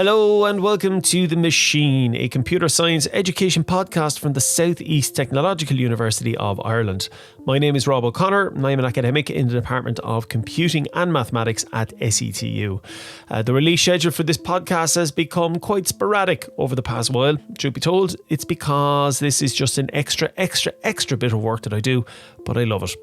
Hello and welcome to The Machine, a computer science education podcast from the South East Technological University of Ireland. My name is Rob O'Connor and I'm an academic in the Department of Computing and Mathematics at SETU. The release schedule for this podcast has become quite sporadic over the past while. Truth be told, it's because this is just an extra bit of work that I do, but I love it.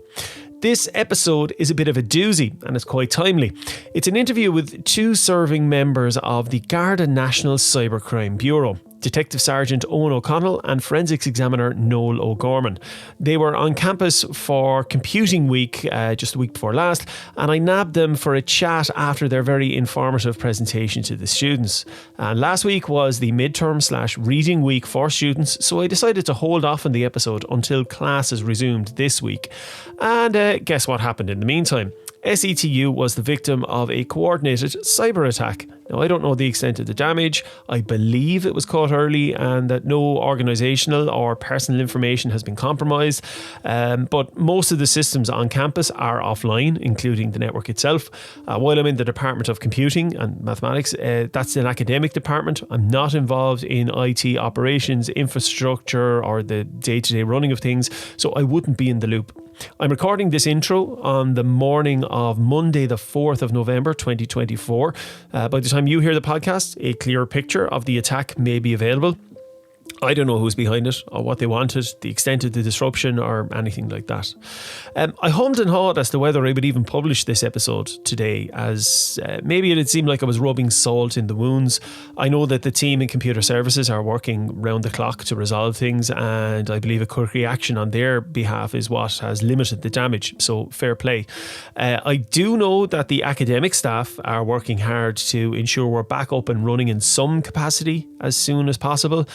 This episode is a bit of a doozy and it's quite timely. It's an interview with two serving members of the Garda National Cybercrime Bureau, Detective Sergeant Eoin O'Connell and Forensics Examiner Noel O'Gorman. They were on campus for Computing Week just the week before last, and I nabbed them for a chat after their very informative presentation to the students. And last week was the midterm/reading week for students, so I decided to hold off on the episode until classes resumed this week. And guess what happened in the meantime? SETU was the victim of a coordinated cyber attack. Now, I don't know the extent of the damage. I believe it was caught early and that no organisational or personal information has been compromised. But most of the systems on campus are offline, including the network itself. While I'm in the Department of Computing and Mathematics, that's an academic department. I'm not involved in IT operations, infrastructure, or the day-to-day running of things, so I wouldn't be in the loop. I'm recording this intro on the morning of Monday, the 4th of November, 2024. By the time you hear the podcast, a clearer picture of the attack may be available. I don't know who's behind it or what they wanted, the extent of the disruption or anything like that. I hummed and hawed as to whether I would even publish this episode today, as maybe it'd seem like I was rubbing salt in the wounds. I know that the team in computer services are working round the clock to resolve things, and I believe a quick reaction on their behalf is what has limited the damage, so fair play. I do know that the academic staff are working hard to ensure we're back up and running in some capacity as soon as possible.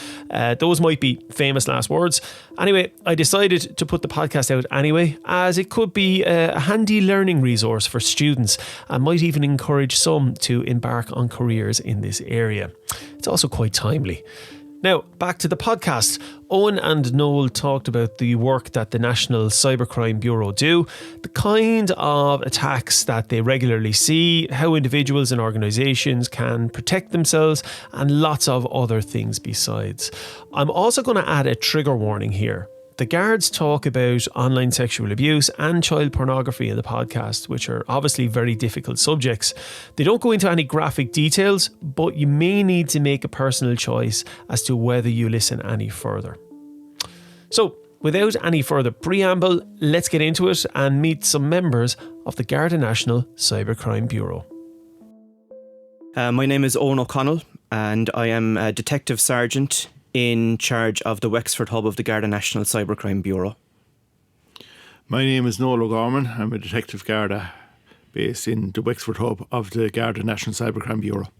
Those might be famous last words. Anyway, I decided to put the podcast out anyway, as it could be a handy learning resource for students and might even encourage some to embark on careers in this area. It's also quite timely. Now, back to the podcast. Eoin and Noel talked about the work that the National Cybercrime Bureau do, the kind of attacks that they regularly see, how individuals and organisations can protect themselves, and lots of other things besides. I'm also going to add a trigger warning here. The guards talk about online sexual abuse and child pornography in the podcast, which are obviously very difficult subjects. They don't go into any graphic details, but you may need to make a personal choice as to whether you listen any further. So, without any further preamble, let's get into it and meet some members of the Garda National Cybercrime Bureau. My name is Eoin O'Connell and I am a Detective Sergeant in charge of the Wexford hub of the Garda National Cybercrime Bureau. My name is Noel O'Gorman. I'm a Detective Garda based in the Wexford hub of the Garda National Cybercrime Bureau.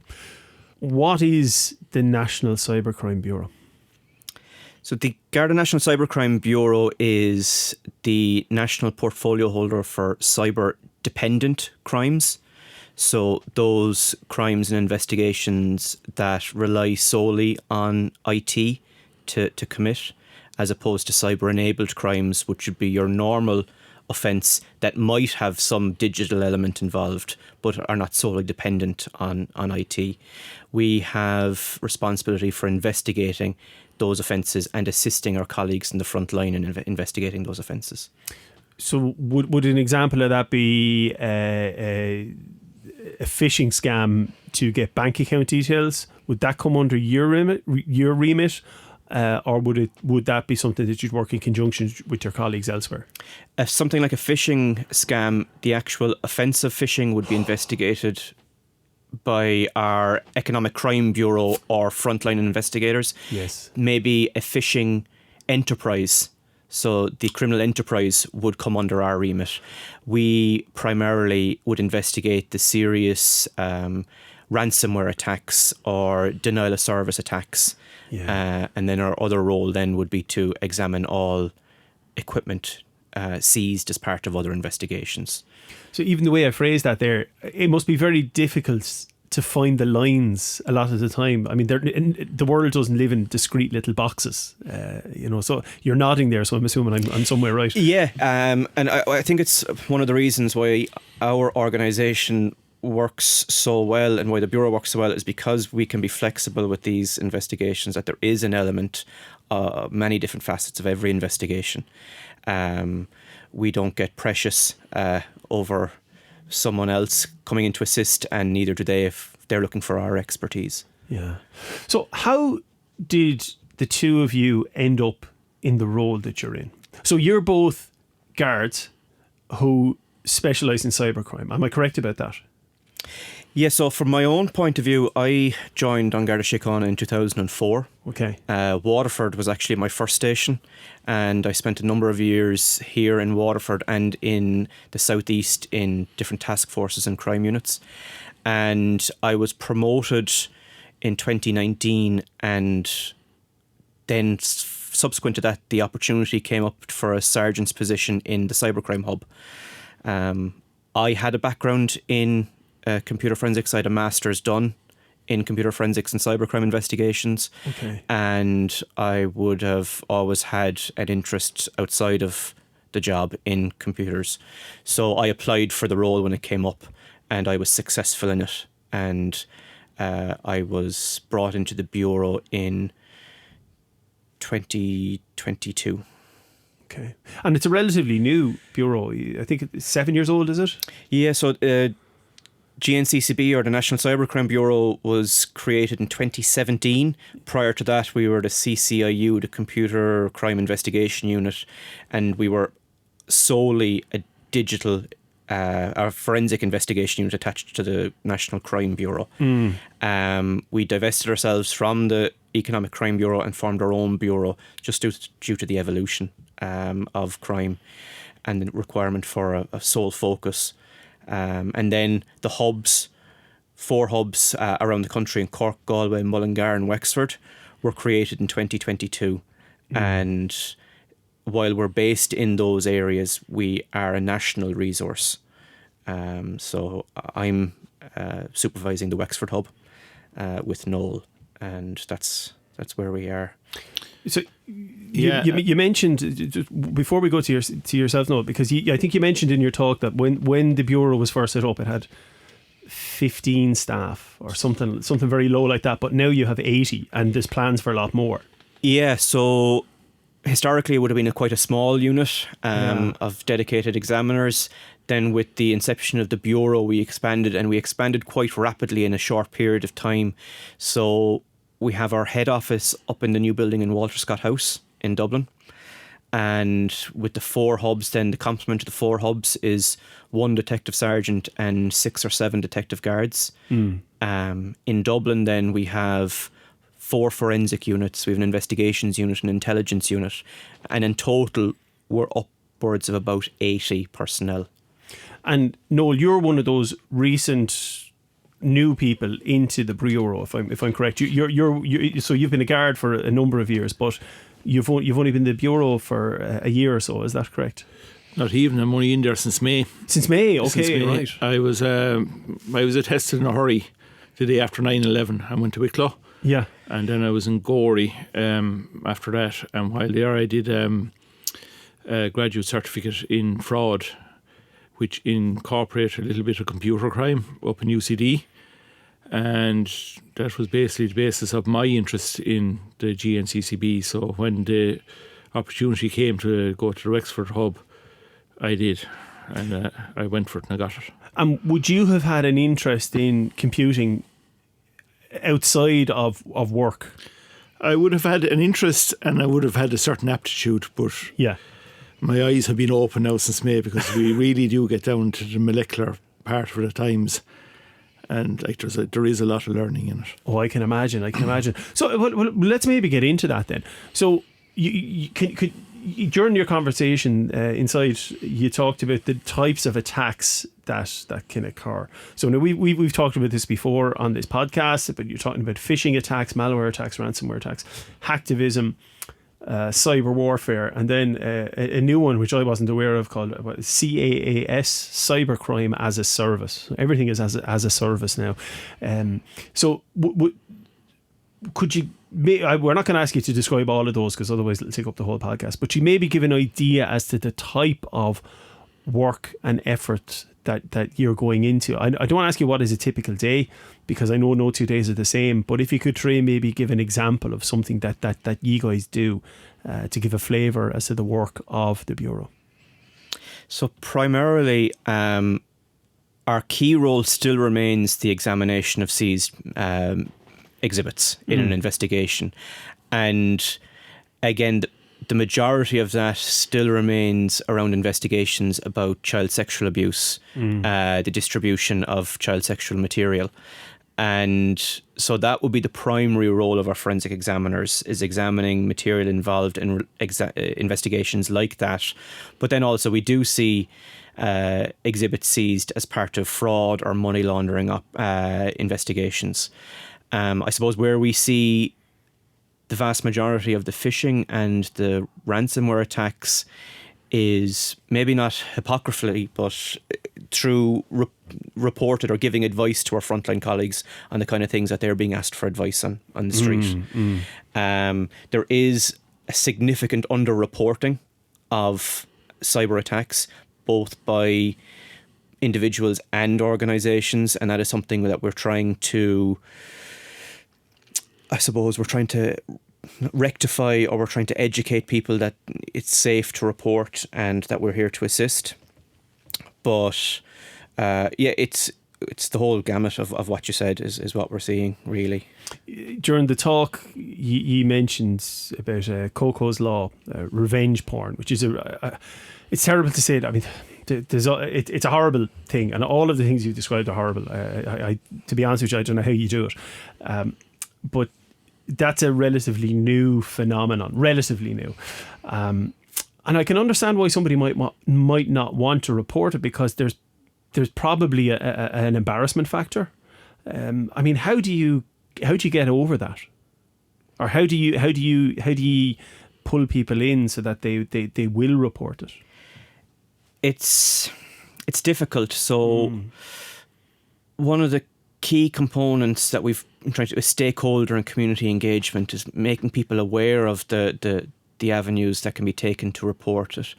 What is the National Cybercrime Bureau? So the Garda National Cybercrime Bureau is the national portfolio holder for cyber-dependent crimes. So those crimes and investigations that rely solely on IT to commit, as opposed to cyber-enabled crimes, which would be your normal offence that might have some digital element involved, but are not solely dependent on IT. We have responsibility for investigating those offences and assisting our colleagues in the front line in investigating those offences. So would an example of that be a phishing scam to get bank account details? Would that come under your remit, or would that be something that you'd work in conjunction with your colleagues elsewhere? If something like a phishing scam, the actual offence of phishing would be investigated by our Economic Crime Bureau or frontline investigators. Yes. Maybe a phishing enterprise. So the criminal enterprise would come under our remit. We primarily would investigate the serious ransomware attacks or denial of service attacks. Yeah. And then our other role then would be to examine all equipment seized as part of other investigations. So even the way I phrased that there, it must be very difficult to find the lines a lot of the time. I mean, the world doesn't live in discrete little boxes, so you're nodding there, so I'm assuming I'm somewhere right. Yeah, and I think it's one of the reasons why our organisation works so well and why the Bureau works so well is because we can be flexible with these investigations, that there is an element, many different facets of every investigation. We don't get precious over someone else coming in to assist, and neither do they if they're looking for our expertise. Yeah. So how did the two of you end up in the role that you're in? So you're both guards who specialise in cybercrime. Am I correct about that? Yeah, so from my own point of view, I joined on Garda Síochána in 2004. Okay. Waterford was actually my first station, and I spent a number of years here in Waterford and in the southeast in different task forces and crime units. And I was promoted in 2019, and then subsequent to that, the opportunity came up for a sergeant's position in the cybercrime hub. I had a background in computer forensics. I had a master's done in computer forensics and cybercrime investigations. Okay. And I would have always had an interest outside of the job in computers. So I applied for the role when it came up, and I was successful in it. And I was brought into the Bureau in 2022. Okay. And it's a relatively new bureau. I think it's 7 years old, is it? Yeah, so GNCCB, or the National Cybercrime Bureau, was created in 2017. Prior to that, we were the CCIU, the Computer Crime Investigation Unit, and we were solely a digital, a forensic investigation unit attached to the National Crime Bureau. We divested ourselves from the Economic Crime Bureau and formed our own bureau, just due to the evolution of crime and the requirement for a sole focus. And then the hubs, 4 hubs around the country in Cork, Galway, Mullingar and Wexford, were created in 2022. And while we're based in those areas, we are a national resource. So I'm supervising the Wexford hub with Noel, and that's where we are. So you mentioned, before we go to yourself, Noel, because I think you mentioned in your talk that when the Bureau was first set up, it had 15 staff or something very low like that, but now you have 80 and there's plans for a lot more. Yeah, so historically it would have been quite a small unit of dedicated examiners. Then with the inception of the Bureau, we expanded quite rapidly in a short period of time. So we have our head office up in the new building in Walter Scott House in Dublin. And with the 4 hubs, then the complement of the 4 hubs is 1 detective sergeant and 6 or 7 detective guards. In Dublin, then we have 4 forensic units. We have an investigations unit, an intelligence unit. And in total, we're upwards of about 80 personnel. And Noel, you're one of those recent new people into the Bureau, if I'm correct. So you've been a guard for a number of years, but you've only been in the Bureau for a year or so. Is that correct? Not even. I'm only in there since May. Since May, okay. Since May. Right. I was attested in a hurry the day after 9/11. I went to Wicklow. Yeah. And then I was in Gorey after that. And while there, I did a graduate certificate in fraud, which incorporated a little bit of computer crime up in UCD. And that was basically the basis of my interest in the GNCCB. So when the opportunity came to go to the Wexford hub, I did. And I went for it and I got it. Would you have had an interest in computing outside of work? I would have had an interest and I would have had a certain aptitude, but yeah, my eyes have been open now since May, because we really do get down to the molecular part of it at times. And like there is a lot of learning in it. Oh, I can imagine. So well, let's maybe get into that then. So you could during your conversation inside, you talked about the types of attacks that can occur. So now we've talked about this before on this podcast, but you're talking about phishing attacks, malware attacks, ransomware attacks, hacktivism, cyber warfare, and then a new one which I wasn't aware of called CAAS, cybercrime as a service. Everything is as a service now. So could you? We're not going to ask you to describe all of those because otherwise it'll take up the whole podcast. But you maybe give an idea as to the type of work and effort that you're going into? I don't want to ask you what is a typical day, because I know no 2 days are the same, but if you could try and maybe give an example of something that you guys do to give a flavour as to the work of the Bureau. So primarily, our key role still remains the examination of seized exhibits in an investigation. And again, the majority of that still remains around investigations about child sexual abuse, the distribution of child sexual material. And so that would be the primary role of our forensic examiners, is examining material involved in investigations like that. But then also we do see exhibits seized as part of fraud or money laundering investigations. I suppose where we see the vast majority of the phishing and the ransomware attacks is maybe not hypocritically, but through reported or giving advice to our frontline colleagues on the kind of things that they're being asked for advice on the street. There is a significant underreporting of cyber attacks, both by individuals and organisations, and that is something that we're trying to rectify, or we're trying to educate people that it's safe to report and that we're here to assist. But it's the whole gamut of what you said is what we're seeing, really. During the talk, you mentioned about Coco's Law, revenge porn, which is it's terrible to say it. I mean, it's a horrible thing, and all of the things you described are horrible. I to be honest with you, I don't know how you do it, but that's a relatively new phenomenon, relatively new. And I can understand why somebody might not want to report it, because there's probably an embarrassment factor. I mean, how do you get over that, or how do you pull people in so that they will report it? It's difficult. So one of the key components that we've been trying to is stakeholder and community engagement, is making people aware of the avenues that can be taken to report it,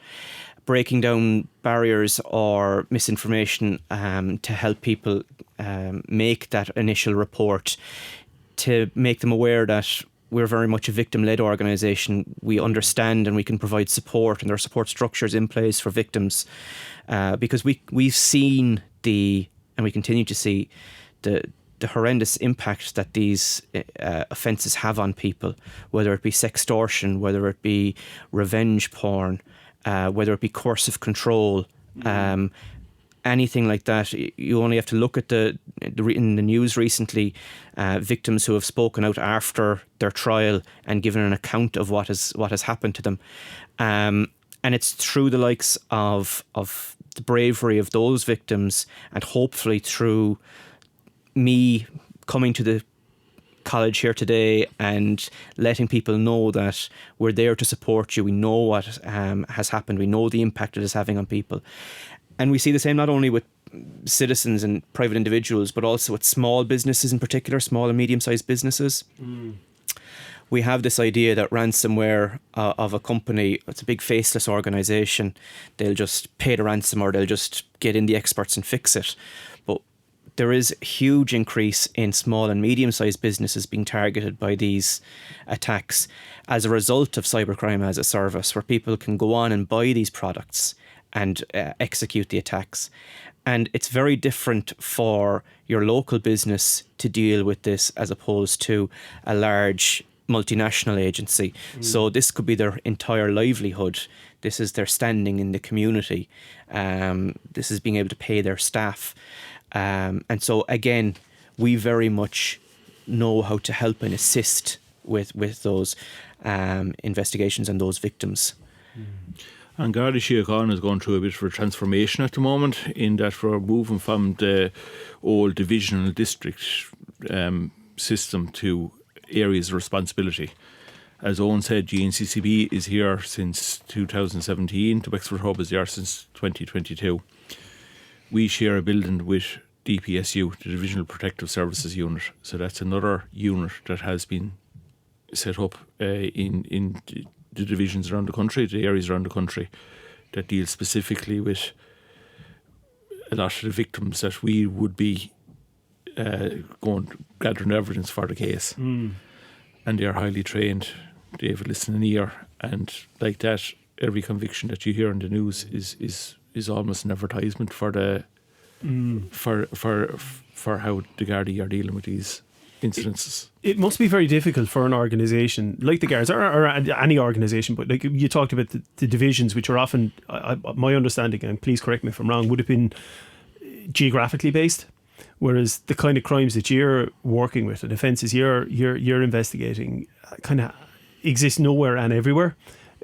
breaking down barriers or misinformation to help people make that initial report, to make them aware that we're very much a victim-led organisation. We understand and we can provide support, and there are support structures in place for victims, because we've seen and we continue to see the horrendous impact that these offences have on people, whether it be sextortion, whether it be revenge porn, whether it be coercive control, anything like that. You only have to look at in the news recently, victims who have spoken out after their trial and given an account of what has happened to them, and it's through the likes of the bravery of those victims, and hopefully through me coming to the college here today and letting people know that we're there to support you. We know what has happened. We know the impact it is having on people. And we see the same not only with citizens and private individuals, but also with small businesses in particular, small and medium-sized businesses. We have this idea that ransomware of a company, it's a big faceless organisation, they'll just pay the ransom or they'll just get in the experts and fix it. But there is a huge increase in small and medium-sized businesses being targeted by these attacks as a result of cybercrime as a service, where people can go on and buy these products and execute the attacks. And it's very different for your local business to deal with this as opposed to a large multinational agency. So this could be their entire livelihood. This is their standing in the community. This is being able to pay their staff. And so again, we very much know how to help and assist with those investigations and those victims. And Garda Síochána is going through a bit of a transformation at the moment, in that we're moving from the old divisional district system to areas of responsibility. As Eoin said, GNCCB is here since 2017. The Wexford Hub is here since 2022. We share a building with DPSU, the Divisional Protective Services Unit. So that's another unit that has been set up in the divisions around the country, the areas around the country, that deal specifically with a lot of the victims that we would be going gathering evidence for the case. And they are highly trained. They have a listening ear, and like that, every conviction that you hear in the news is almost an advertisement for the for how the Garda are dealing with these incidences. It must be very difficult for an organisation like the Guards or any organisation, but like you talked about the divisions, which are often, my understanding, and please correct me if I'm wrong, would have been geographically based, whereas the kind of crimes that you're working with and offences you're investigating kind of exist nowhere and everywhere.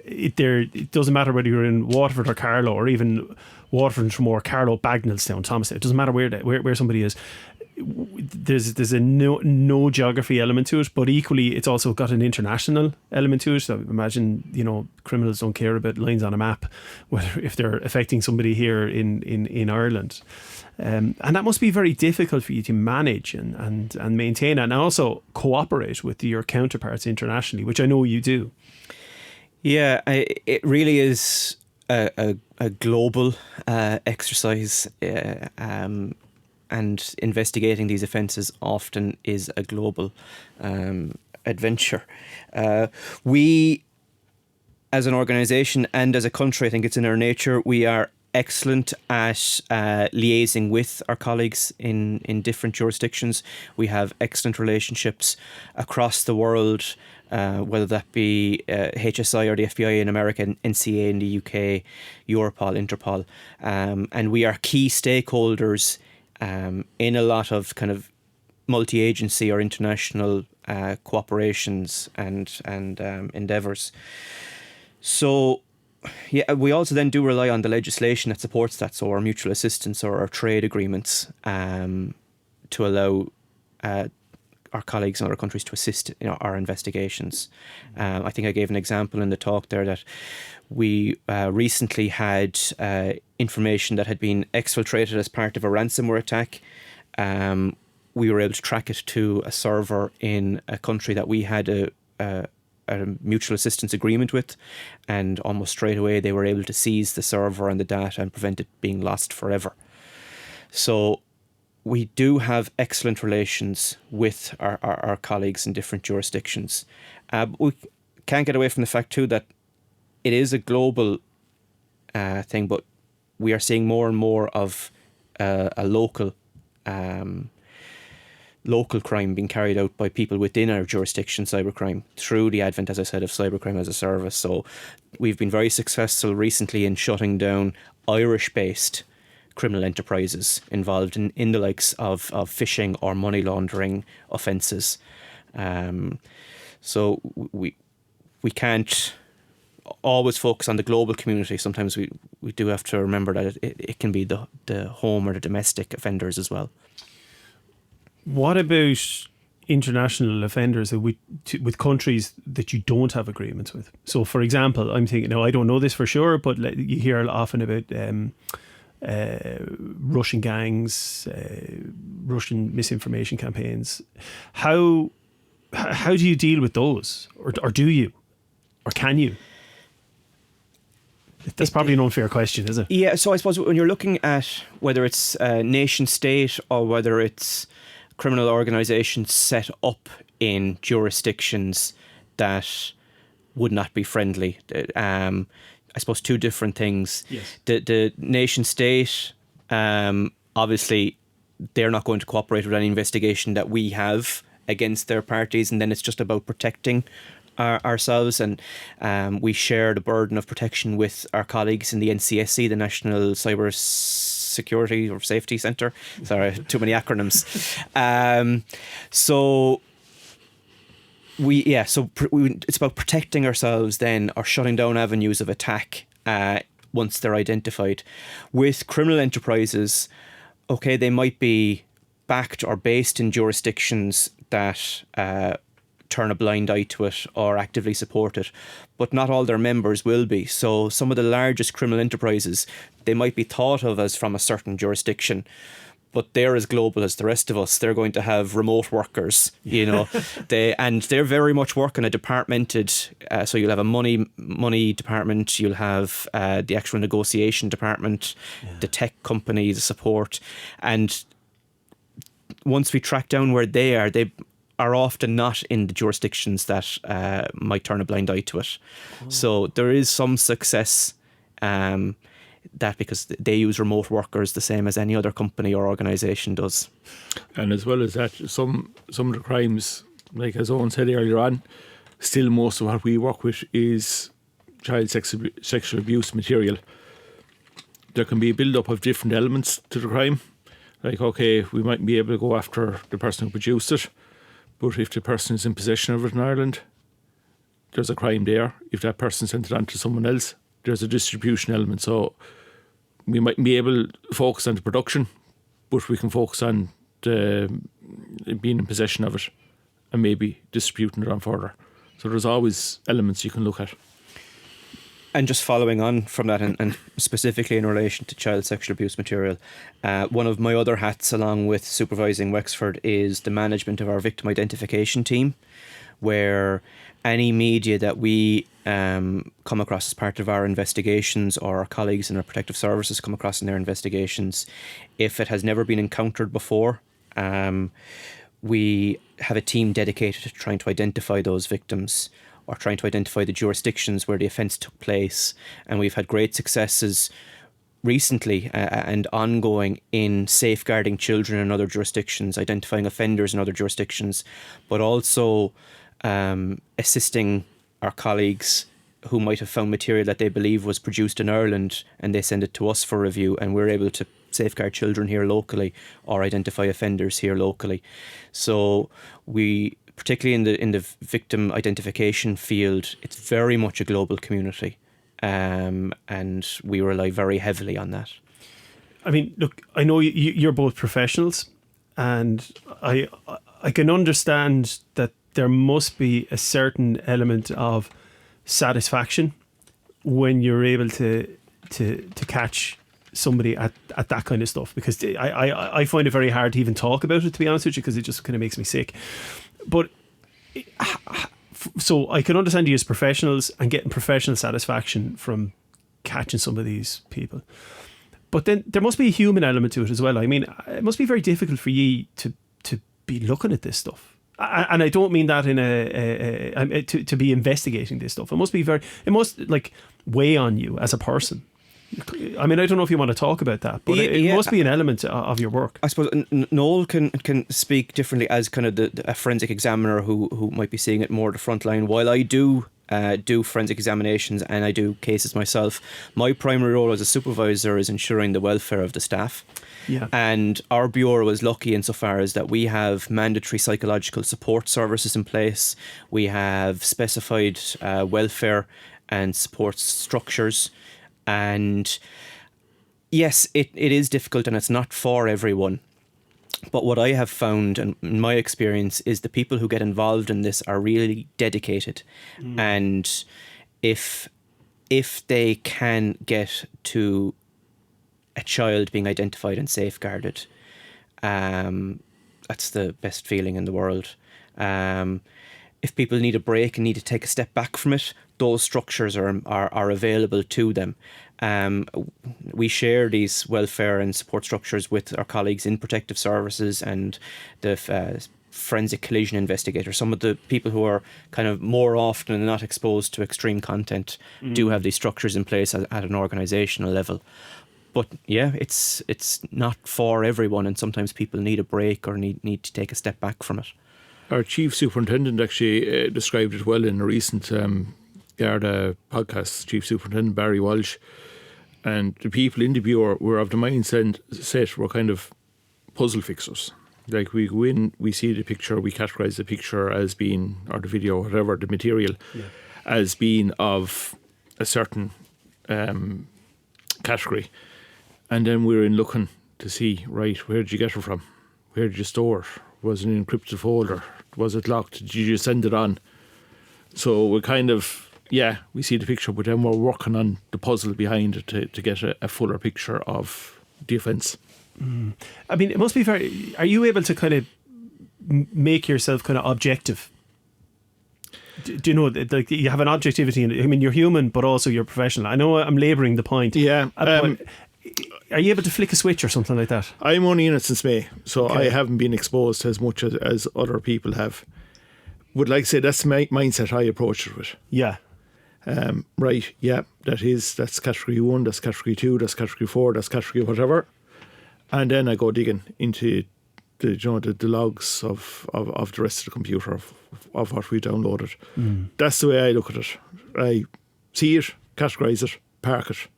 It doesn't matter whether you're in Waterford or Carlow, or even Waterford and Tramore, Carlow, Bagnallstown, Thomastown. It doesn't matter where somebody is. There's a no geography element to it, but equally it's also got an international element to it. So imagine, criminals don't care about lines on a map, whether if they're affecting somebody here in Ireland. And that must be very difficult for you to manage and maintain and also cooperate with your counterparts internationally, which I know you do. Yeah, it really is a global exercise, and investigating these offences often is a global adventure. We, as an organisation and as a country, I think it's in our nature, we are excellent at liaising with our colleagues in different jurisdictions. We have excellent relationships across the world, whether that be HSI or the FBI in America, NCA in the UK, Europol, Interpol, and we are key stakeholders in a lot of kind of multi-agency or international cooperations and endeavours. So, yeah, we also then do rely on the legislation that supports that, so our mutual assistance or our trade agreements, to allow our colleagues in other countries to assist in our investigations. I think I gave an example in the talk there that we recently had information that had been exfiltrated as part of a ransomware attack. We were able to track it to a server in a country that we had a mutual assistance agreement with, and almost straight away they were able to seize the server and the data and prevent it being lost forever. So we do have excellent relations with our colleagues in different jurisdictions. We can't get away from the fact too that it is a global thing, but we are seeing more and more of a local crime being carried out by people within our jurisdiction, cybercrime, through the advent, as I said, of cybercrime as a service. So we've been very successful recently in shutting down Irish-based criminal enterprises involved in the likes of phishing or money laundering offences. So we can't always focus on the global community. Sometimes we do have to remember that it can be the home or the domestic offenders as well. What about international offenders with countries that you don't have agreements with? So, for example, I'm thinking, now I don't know this for sure, but you hear often about Russian gangs, Russian misinformation campaigns. How do you deal with those, or do you, or can you? That's probably an unfair question, is it? Yeah, so I suppose when you're looking at whether it's nation state or whether it's criminal organisations set up in jurisdictions that would not be friendly, I suppose two different things. Yes. The nation state, obviously, they're not going to cooperate with any investigation that we have against their parties, and then it's just about protecting ourselves, and we share the burden of protection with our colleagues in the NCSC, the National Cyber Security or Safety Centre. Sorry, too many acronyms. So it's about protecting ourselves then, or shutting down avenues of attack once they're identified. With criminal enterprises, okay, they might be backed or based in jurisdictions that turn a blind eye to it or actively support it, but not all their members will be. So some of the largest criminal enterprises, they might be thought of as from a certain jurisdiction, but they're as global as the rest of us. They're going to have remote workers, they're very much working a departmented. So you'll have a money department, you'll have the actual negotiation department, the tech company, the support, and once we track down where they are often not in the jurisdictions that might turn a blind eye to it. So there is some success. That because they use remote workers the same as any other company or organisation does. And as well as that, some of the crimes, like as Eoin said earlier on, still most of what we work with is child sexual abuse material. There can be a build-up of different elements to the crime. Like, okay, we might be able to go after the person who produced it, but if the person is in possession of it in Ireland, there's a crime there. If that person sent it on to someone else, there's a distribution element. So we might be able to focus on the production, but we can focus on being in possession of it and maybe distributing it on further. So there's always elements you can look at. And just following on from that, and specifically in relation to child sexual abuse material, one of my other hats along with supervising Wexford is the management of our victim identification team, where any media that we come across as part of our investigations, or our colleagues in our protective services come across in their investigations, if it has never been encountered before, we have a team dedicated to trying to identify those victims or trying to identify the jurisdictions where the offence took place. And we've had great successes recently and ongoing in safeguarding children in other jurisdictions, identifying offenders in other jurisdictions, but also assisting our colleagues who might have found material that they believe was produced in Ireland and they send it to us for review, and we're able to safeguard children here locally or identify offenders here locally. So we, particularly in the victim identification field, it's very much a global community, and we rely very heavily on that. I mean, look, I know you're both professionals, and I can understand that there must be a certain element of satisfaction when you're able to catch somebody at that kind of stuff, because I find it very hard to even talk about it, to be honest with you, because it just kind of makes me sick. But so I can understand you as professionals and getting professional satisfaction from catching some of these people, but then there must be a human element to it as well. I mean, it must be very difficult for you to be looking at this stuff. And I don't mean that in to be investigating this stuff. It must like weigh on you as a person. I mean, I don't know if you want to talk about that, but it must be an element of your work. I suppose Noel can speak differently as kind of a forensic examiner who might be seeing it more the front line. While I do forensic examinations and I do cases myself, my primary role as a supervisor is ensuring the welfare of the staff. Yeah. And our bureau is lucky insofar as that we have mandatory psychological support services in place. We have specified welfare and support structures. And yes, it is difficult and it's not for everyone. But what I have found, and in my experience, is the people who get involved in this are really dedicated. And if they can get to a child being identified and safeguarded, that's the best feeling in the world. If people need a break and need to take a step back from it, those structures are available to them. We share these welfare and support structures with our colleagues in protective services and the forensic collision investigators. Some of the people who are kind of more often than not exposed to extreme content do have these structures in place at an organisational level. But yeah, it's not for everyone, and sometimes people need a break or need to take a step back from it. Our chief superintendent actually described it well in a recent Garda podcast, Chief Superintendent Barry Walsh. And the people in the bureau were of the mindset were kind of puzzle fixers. Like, we go in, we see the picture, we categorise the picture as being, or the video, whatever, the material, as being of a certain category. And then we're in looking to see, right, where did you get it from? Where did you store it? Was it an encrypted folder? Was it locked? Did you just send it on? So we're kind of, we see the picture, but then we're working on the puzzle behind it to get a fuller picture of the offence. I mean, it must be very. Are you able to kind of make yourself kind of objective? Do you know, like, you have an objectivity in it? I mean, you're human, but also you're professional. I know I'm labouring the point. Yeah. But are you able to flick a switch or something like that? I'm only in it since May, so Okay. I haven't been exposed to as much as other people have. Would like to say that's my mindset I approach it with. Yeah. Right, yeah, that's category 1, that's category 2, that's category 4, that's category whatever. And then I go digging into the logs of the rest of the computer of what we downloaded. That's the way I look at it. I see it, categorise it, park it,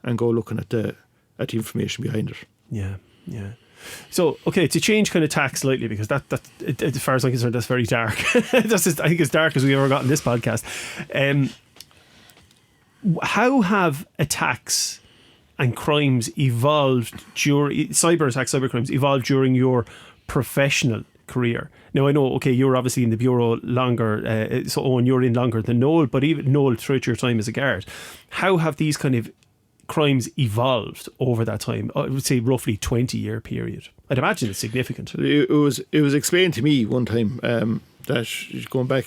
and go looking at the information behind it. Yeah. So, okay, to change kind of tack slightly, because that as far as I'm concerned, that's very dark. That's just, I think, as dark as we've ever got in this podcast. How have attacks and crimes evolved cybercrimes evolved during your professional career? Now, I know, okay, you're obviously in the bureau longer, so Eoin, you're in longer than Noel, but even Noel, throughout your time as a guard, how have these kind of crimes evolved over that time? I would say roughly 20-year period. I'd imagine it's significant. It was explained to me one time that going back,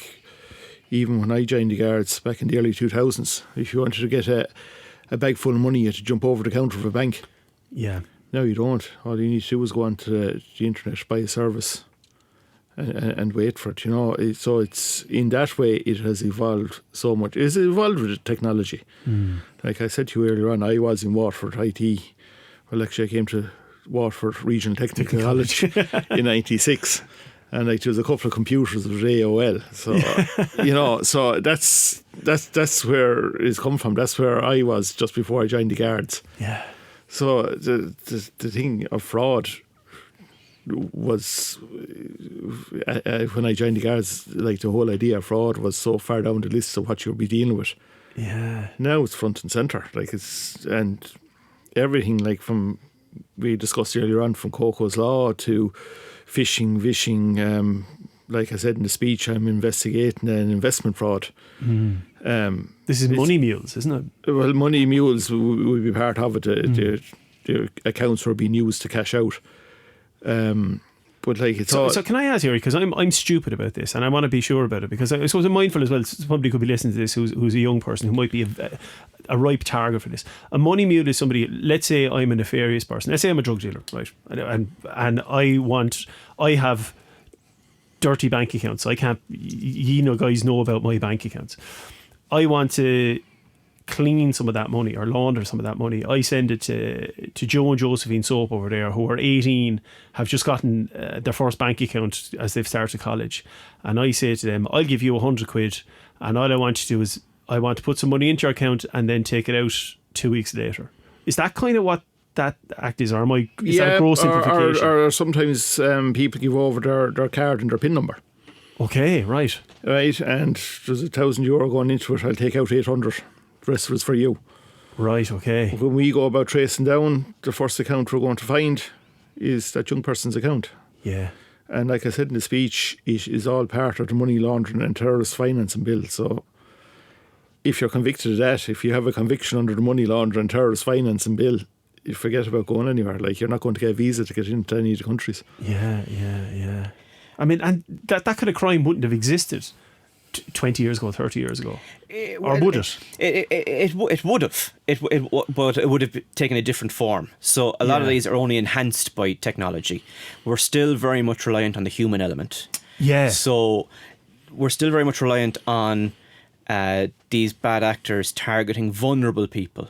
even when I joined the Guards back in the early 2000s, if you wanted to get a bag full of money, you had to jump over the counter of a bank. Yeah. Now you don't. All you need to do is go onto the internet, buy a service, and wait for it. You know, so it's in that way it has evolved so much. It's evolved with technology. Like I said to you earlier on, I was in Waterford IT. Well, actually, I came to Waterford Regional Technical College in '96. And like there was a couple of computers with AOL, so you know, so that's where it's come from. That's where I was just before I joined the Guards. Yeah. So the thing of fraud was when I joined the Guards, like the whole idea of fraud was so far down the list of what you'll be dealing with. Yeah. Now it's front and centre, like and everything, like from we discussed earlier on, from Coco's Law to phishing, vishing. Like I said in the speech, I'm investigating an investment fraud. This is money mules, isn't it? Well, money mules will be part of it. The accounts were being used to cash out. But like it's so can I ask you, because I'm stupid about this and I want to be sure about it, because I suppose I'm mindful as well. Somebody could be listening to this who's a young person who might be a ripe target for this. A money mule is somebody. Let's say I'm a nefarious person. Let's say I'm a drug dealer, right? And I have dirty bank accounts. I can't. Guys know about my bank accounts. I want to clean some of that money or launder some of that money. I send it to Joe and Josephine Soap over there, who are 18, have just gotten their first bank account as they've started college, and I say to them, I'll give you 100 quid, and all I want you to do is I want to put some money into your account and then take it out 2 weeks later. Is that kind of what that act is, or is that a gross simplification? Or sometimes people give over their card and their PIN number. Okay, right, and there's €1,000 going into it. I'll take out 800. The rest of it's for you. Right, okay. When we go about tracing down, the first account we're going to find is that young person's account. Yeah. And like I said in the speech, it is all part of the money laundering and terrorist financing bill. So if you're convicted of that, if you have a conviction under the money laundering and terrorist financing bill, you forget about going anywhere. Like, you're not going to get a visa to get into any of the countries. Yeah. I mean, and that kind of crime wouldn't have existed 20 years ago, 30 years ago, or would it? It would have. But it would have taken a different form. So a lot of these are only enhanced by technology. We're still very much reliant on the human element. Yeah. So we're still very much reliant on these bad actors targeting vulnerable people.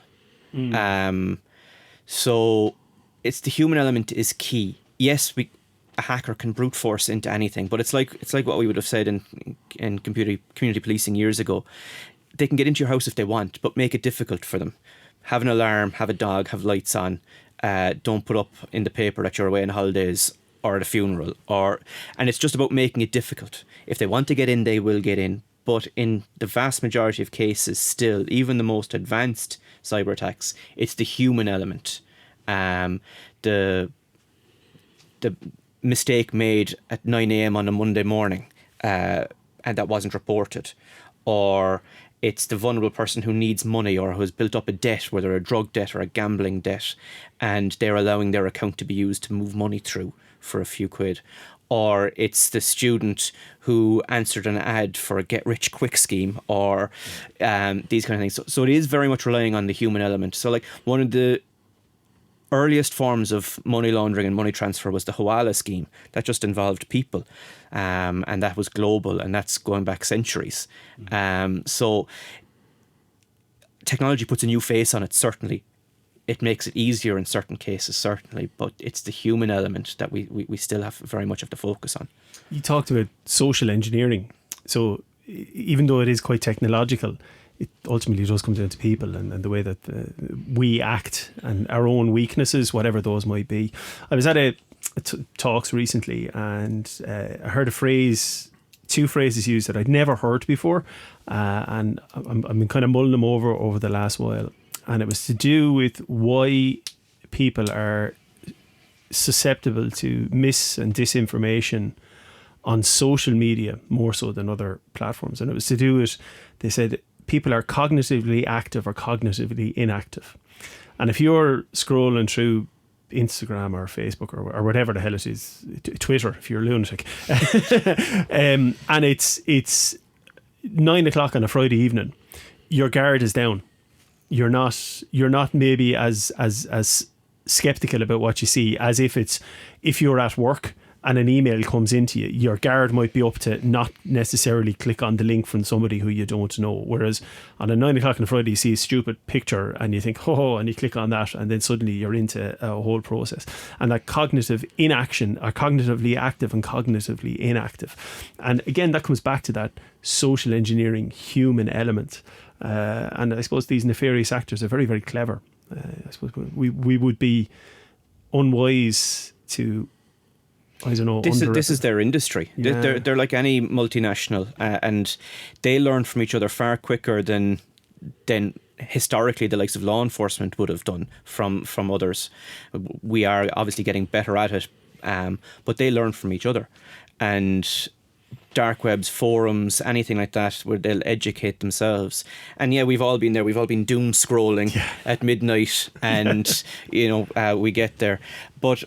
So it's the human element is key. Yes, a hacker can brute force into anything, but it's like what we would have said in community policing years ago. They can get into your house if they want, but make it difficult for them. Have an alarm, have a dog, have lights on. Don't put up in the paper that you're away on holidays or at a funeral, and it's just about making it difficult. If they want to get in, they will get in. But in the vast majority of cases, still, even the most advanced cyber attacks, it's the human element. The mistake made at 9 a.m. on a Monday morning, and that wasn't reported, or it's the vulnerable person who needs money or who has built up a debt, whether a drug debt or a gambling debt, and they're allowing their account to be used to move money through for a few quid. Or it's the student who answered an ad for a get-rich-quick scheme, or these kind of things. So it is very much relying on the human element. So like one of the earliest forms of money laundering and money transfer was the Hawala scheme. That just involved people, and that was global, and that's going back centuries. So technology puts a new face on it, certainly. It makes it easier in certain cases, certainly, but it's the human element that we still have very much have to focus on. You talked about social engineering. So even though it is quite technological, it ultimately does come down to people and the way that we act and our own weaknesses, whatever those might be. I was at talks recently, and I heard two phrases used that I'd never heard before, and I've been kind of mulling them over the last while. And it was to do with why people are susceptible to mis and disinformation on social media more so than other platforms. And it was to do with, they said, people are cognitively active or cognitively inactive. And if you're scrolling through Instagram or Facebook or whatever the hell it is, Twitter, if you're a lunatic, and it's 9 o'clock on a Friday evening, your guard is down. You're not maybe as skeptical about what you see as if you're at work and an email comes into you, your guard might be up to not necessarily click on the link from somebody who you don't know. Whereas on a 9 o'clock on a Friday, you see a stupid picture and you think, oh, and you click on that, and then suddenly you're into a whole process. And that cognitive inaction are cognitively active and cognitively inactive. And again, that comes back to that social engineering human element. And I suppose these nefarious actors are very, very clever. I suppose we would be unwise to, I don't know. This is their industry. Yeah. They're like any multinational, and they learn from each other far quicker than historically the likes of law enforcement would have done from others. We are obviously getting better at it, but they learn from each other. And dark webs, forums, anything like that, where they'll educate themselves. And yeah, we've all been there. We've all been doom scrolling at midnight, and we get there. But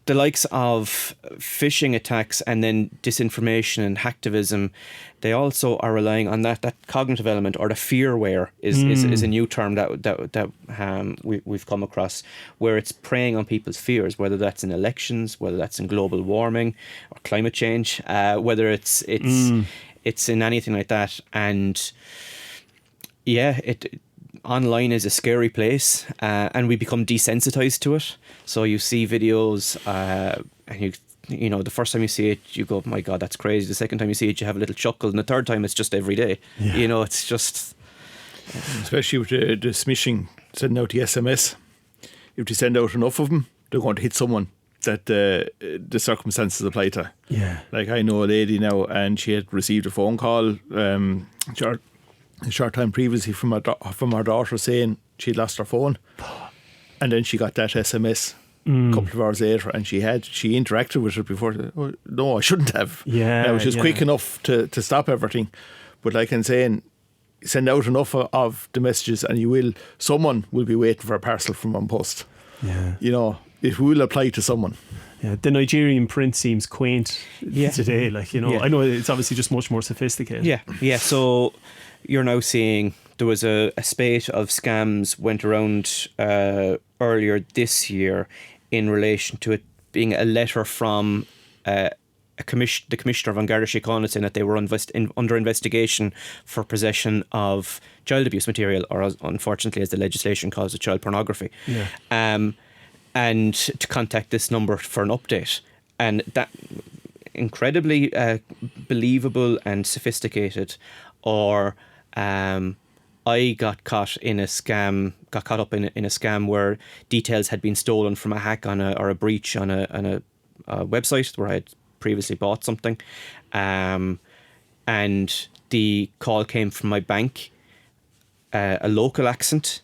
the likes of phishing attacks and then disinformation and hacktivism, they also are relying on that cognitive element, or the fearware is a new term that we've come across, where it's preying on people's fears, whether that's in elections, whether that's in global warming or climate change, whether it's in anything like that. And yeah, online is a scary place, and we become desensitized to it. So you see videos, and you know, the first time you see it, you go, my God, that's crazy. The second time you see it, you have a little chuckle, and the third time, it's just every day. Yeah. You know, it's just, especially with the smishing, sending out the SMS. If you send out enough of them, they're going to hit someone that the circumstances apply to. Yeah, like I know a lady now, and she had received a phone call a short time previously from her daughter saying she'd lost her phone, and then she got that SMS a couple of hours later, and she interacted with her before. Oh, no, I shouldn't have. Yeah, now, she was quick enough to stop everything, but like I'm saying, send out enough of the messages, and someone will be waiting for a parcel from one post. Yeah, you know, it will apply to someone. Yeah, the Nigerian print seems quaint today. Like, you know, I know it's obviously just much more sophisticated. Yeah. So you're now seeing there was a spate of scams went around earlier this year in relation to it being a letter from the Commissioner of Garda saying that they were under investigation for possession of child abuse material, or unfortunately, as the legislation calls it, child pornography. Yeah. And to contact this number for an update. And that incredibly believable and sophisticated. Or I got caught up in a scam where details had been stolen from a hack or a breach on a website where I had previously bought something, and the call came from my bank, a local accent,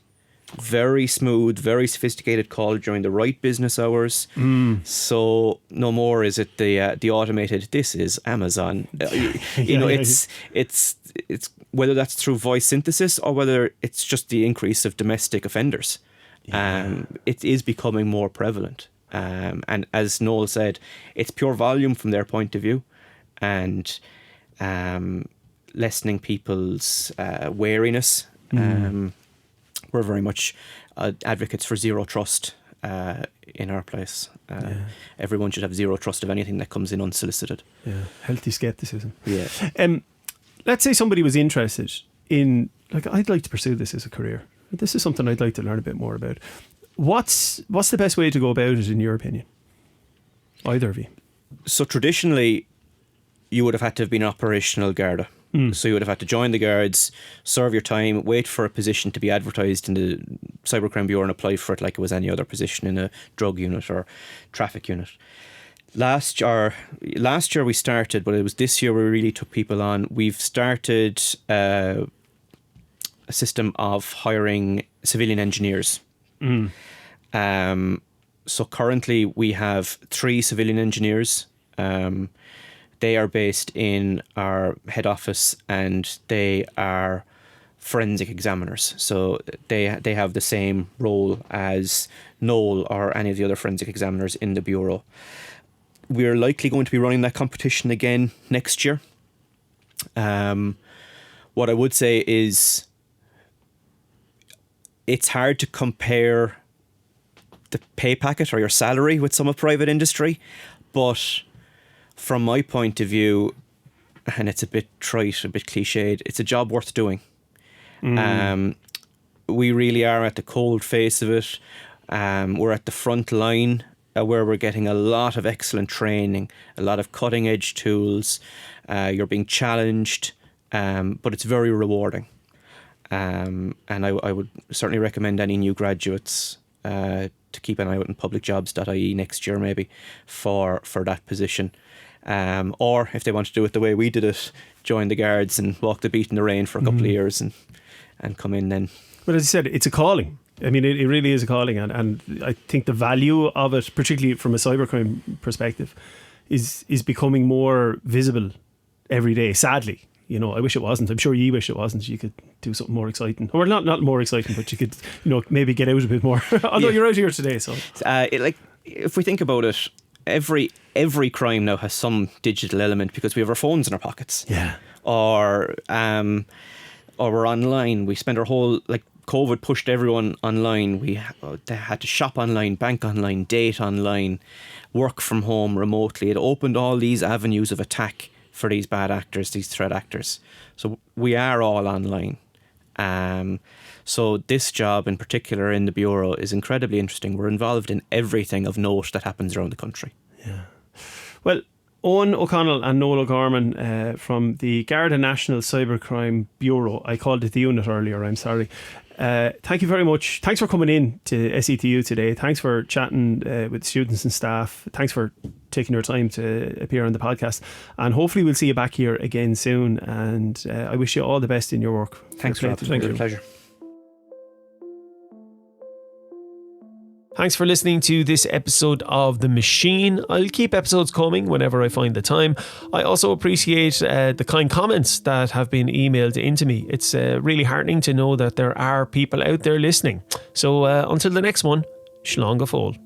very smooth, very sophisticated call during the right business hours. So no more is it the automated. This is Amazon. It's whether that's through voice synthesis or whether it's just the increase of domestic offenders. It is becoming more prevalent. And as Noel said, it's pure volume from their point of view, and lessening people's wariness. We're very much advocates for zero trust in our place. Everyone should have zero trust of anything that comes in unsolicited. Yeah, healthy skepticism. Yeah. Let's say somebody was interested in, like, I'd like to pursue this as a career. This is something I'd like to learn a bit more about. What's the best way to go about it, in your opinion? Either of you. So traditionally, you would have had to have been operational Garda. So you would have had to join the Guards, serve your time, wait for a position to be advertised in the Cybercrime Bureau and apply for it like it was any other position in a drug unit or traffic unit. Last year we started, but it was this year we really took people on. We've started a system of hiring civilian engineers. So currently we have 3 civilian engineers. They are based in our head office, and they are forensic examiners. So they have the same role as Noel or any of the other forensic examiners in the Bureau. We're likely going to be running that competition again next year. What I would say is it's hard to compare the pay packet or your salary with some of private industry, but from my point of view, and it's a bit trite, a bit cliched, it's a job worth doing. We really are at the cold face of it. We're at the front line where we're getting a lot of excellent training, a lot of cutting edge tools. You're being challenged, but it's very rewarding. And I would certainly recommend any new graduates to keep an eye out on publicjobs.ie next year maybe for that position. Or if they want to do it the way we did it, join the Guards and walk the beat in the rain for a couple of years and come in then. But as you said, it's a calling. I mean, it really is a calling, and I think the value of it, particularly from a cybercrime perspective, is becoming more visible every day, sadly. You know, I wish it wasn't. I'm sure you wish it wasn't. You could do something more exciting. Or not more exciting, but you could, maybe get out a bit more. Although you're out here today, so. If we think about it, every crime now has some digital element because we have our phones in our pockets. Yeah. Or we're online. We spend our whole, COVID pushed everyone online. They had to shop online, bank online, date online, work from home remotely. It opened all these avenues of attack for these bad actors, these threat actors. So we are all online. So this job in particular in the Bureau is incredibly interesting. We're involved in everything of note that happens around the country. Yeah. Well, Eoin O'Connell and Noel O'Gorman from the Garda National Cybercrime Bureau. I called it the unit earlier, I'm sorry. Thank you very much. Thanks for coming in to SETU today. Thanks for chatting with students and staff. Thanks for taking your time to appear on the podcast. And hopefully we'll see you back here again soon. And I wish you all the best in your work. Thanks, Rob. Thank you. Pleasure. Thanks for listening to this episode of The Machine. I'll keep episodes coming whenever I find the time. I also appreciate the kind comments that have been emailed into me. It's really heartening to know that there are people out there listening. So until the next one, Slán go fóill.